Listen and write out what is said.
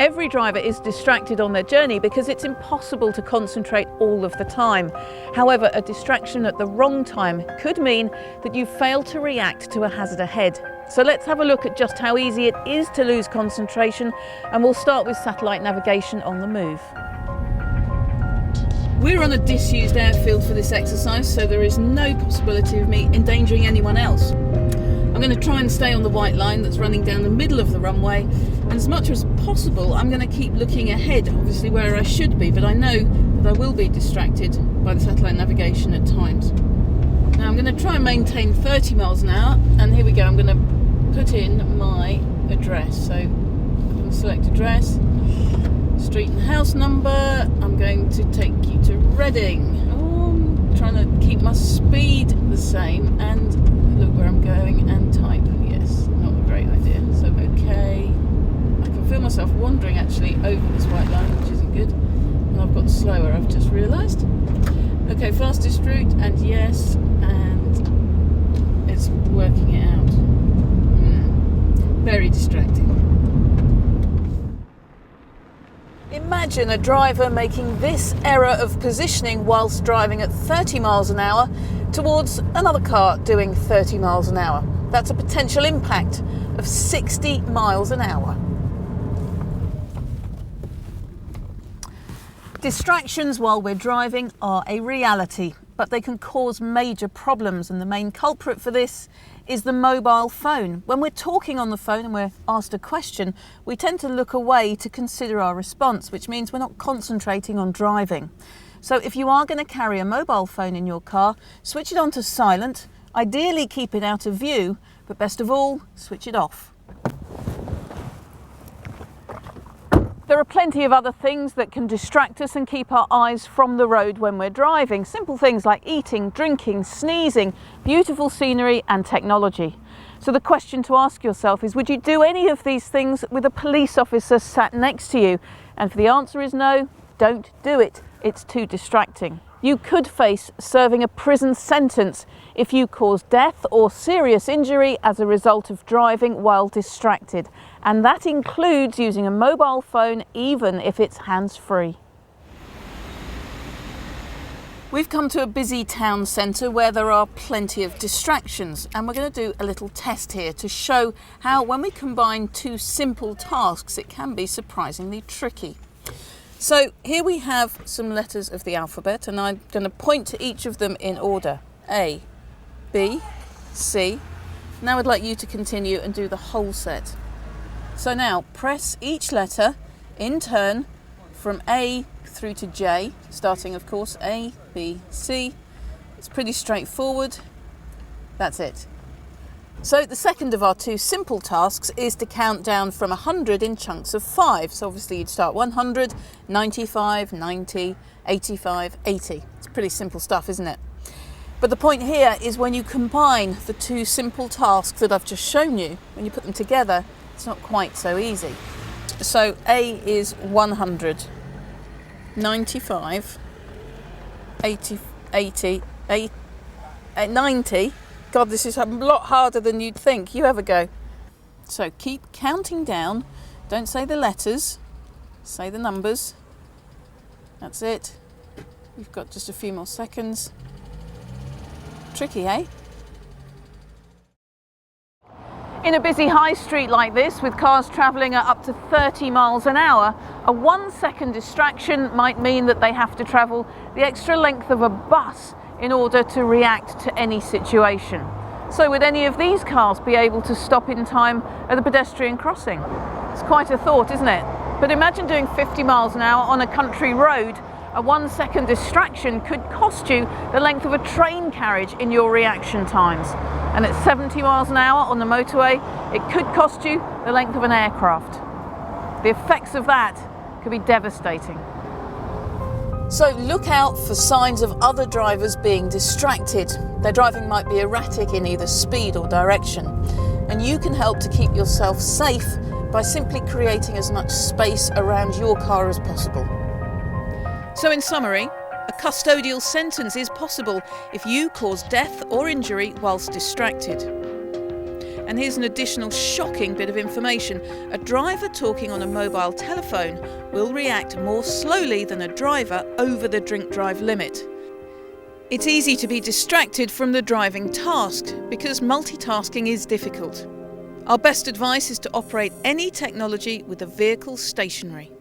Every driver is distracted on their journey because it's impossible to concentrate all of the time. However, a distraction at the wrong time could mean that you fail to react to a hazard ahead. So let's have a look at just how easy it is to lose concentration, and we'll start with satellite navigation on the move. We're on a disused airfield for this exercise, so there is no possibility of me endangering anyone else. I'm going to try and stay on the white line that's running down the middle of the runway, and as much as possible I'm going to keep looking ahead, obviously where I should be, but I know that I will be distracted by the satellite navigation at times. Now I'm going to try and maintain 30 miles an hour, and here we go. I'm going to put in my address. So I'm going to select address, street and house number. I'm going to take you to Reading. I'm trying to keep my speed the same and look where I'm going and type. Yes, not a great idea. So okay, I can feel myself wandering actually over this white line, which isn't good, and I've got slower, I've just realised. Okay, fastest route, and yes, and it's working it out. Very distracting. Imagine a driver making this error of positioning whilst driving at 30 miles an hour towards another car doing 30 miles an hour. That's a potential impact of 60 miles an hour. Distractions while we're driving are a reality, but they can cause major problems, and the main culprit for this is the mobile phone. When we're talking on the phone and we're asked a question, we tend to look away to consider our response, which means we're not concentrating on driving. So if you are going to carry a mobile phone in your car, switch it on to silent, ideally keep it out of view, but best of all, switch it off. There are plenty of other things that can distract us and keep our eyes from the road when we're driving. Simple things like eating, drinking, sneezing, beautiful scenery and technology. So the question to ask yourself is, would you do any of these things with a police officer sat next to you? And if the answer is no, don't do it. It's too distracting. You could face serving a prison sentence if you cause death or serious injury as a result of driving while distracted. And that includes using a mobile phone, even if it's hands-free. We've come to a busy town centre where there are plenty of distractions, and we're going to do a little test here to show how when we combine two simple tasks it can be surprisingly tricky. So here we have some letters of the alphabet, and I'm going to point to each of them in order. A, B, C. Now I'd like you to continue and do the whole set. So now press each letter in turn from A through to J, starting of course A, B, C. It's pretty straightforward. That's it. So the second of our two simple tasks is to count down from 100 in chunks of 5. So obviously you'd start 100, 95, 90, 85, 80. It's pretty simple stuff, isn't it? But the point here is when you combine the two simple tasks that I've just shown you, when you put them together, it's not quite so easy. So A is 100, 95, 80, 90. God, this is a lot harder than you'd think. You have a go. So keep counting down. Don't say the letters, say the numbers. That's it. You've got just a few more seconds. Tricky, eh? In a busy high street like this, with cars travelling at up to 30 miles an hour, a 1 second distraction might mean that they have to travel the extra length of a bus in order to react to any situation. So would any of these cars be able to stop in time at a pedestrian crossing? It's quite a thought, isn't it? But imagine doing 50 miles an hour on a country road. A 1 second distraction could cost you the length of a train carriage in your reaction times. And at 70 miles an hour on the motorway, it could cost you the length of an aircraft. The effects of that could be devastating. So look out for signs of other drivers being distracted. Their driving might be erratic in either speed or direction. And you can help to keep yourself safe by simply creating as much space around your car as possible. So in summary, a custodial sentence is possible if you cause death or injury whilst distracted. And here's an additional shocking bit of information. A driver talking on a mobile telephone will react more slowly than a driver over the drink-drive limit. It's easy to be distracted from the driving task because multitasking is difficult. Our best advice is to operate any technology with the vehicle stationary.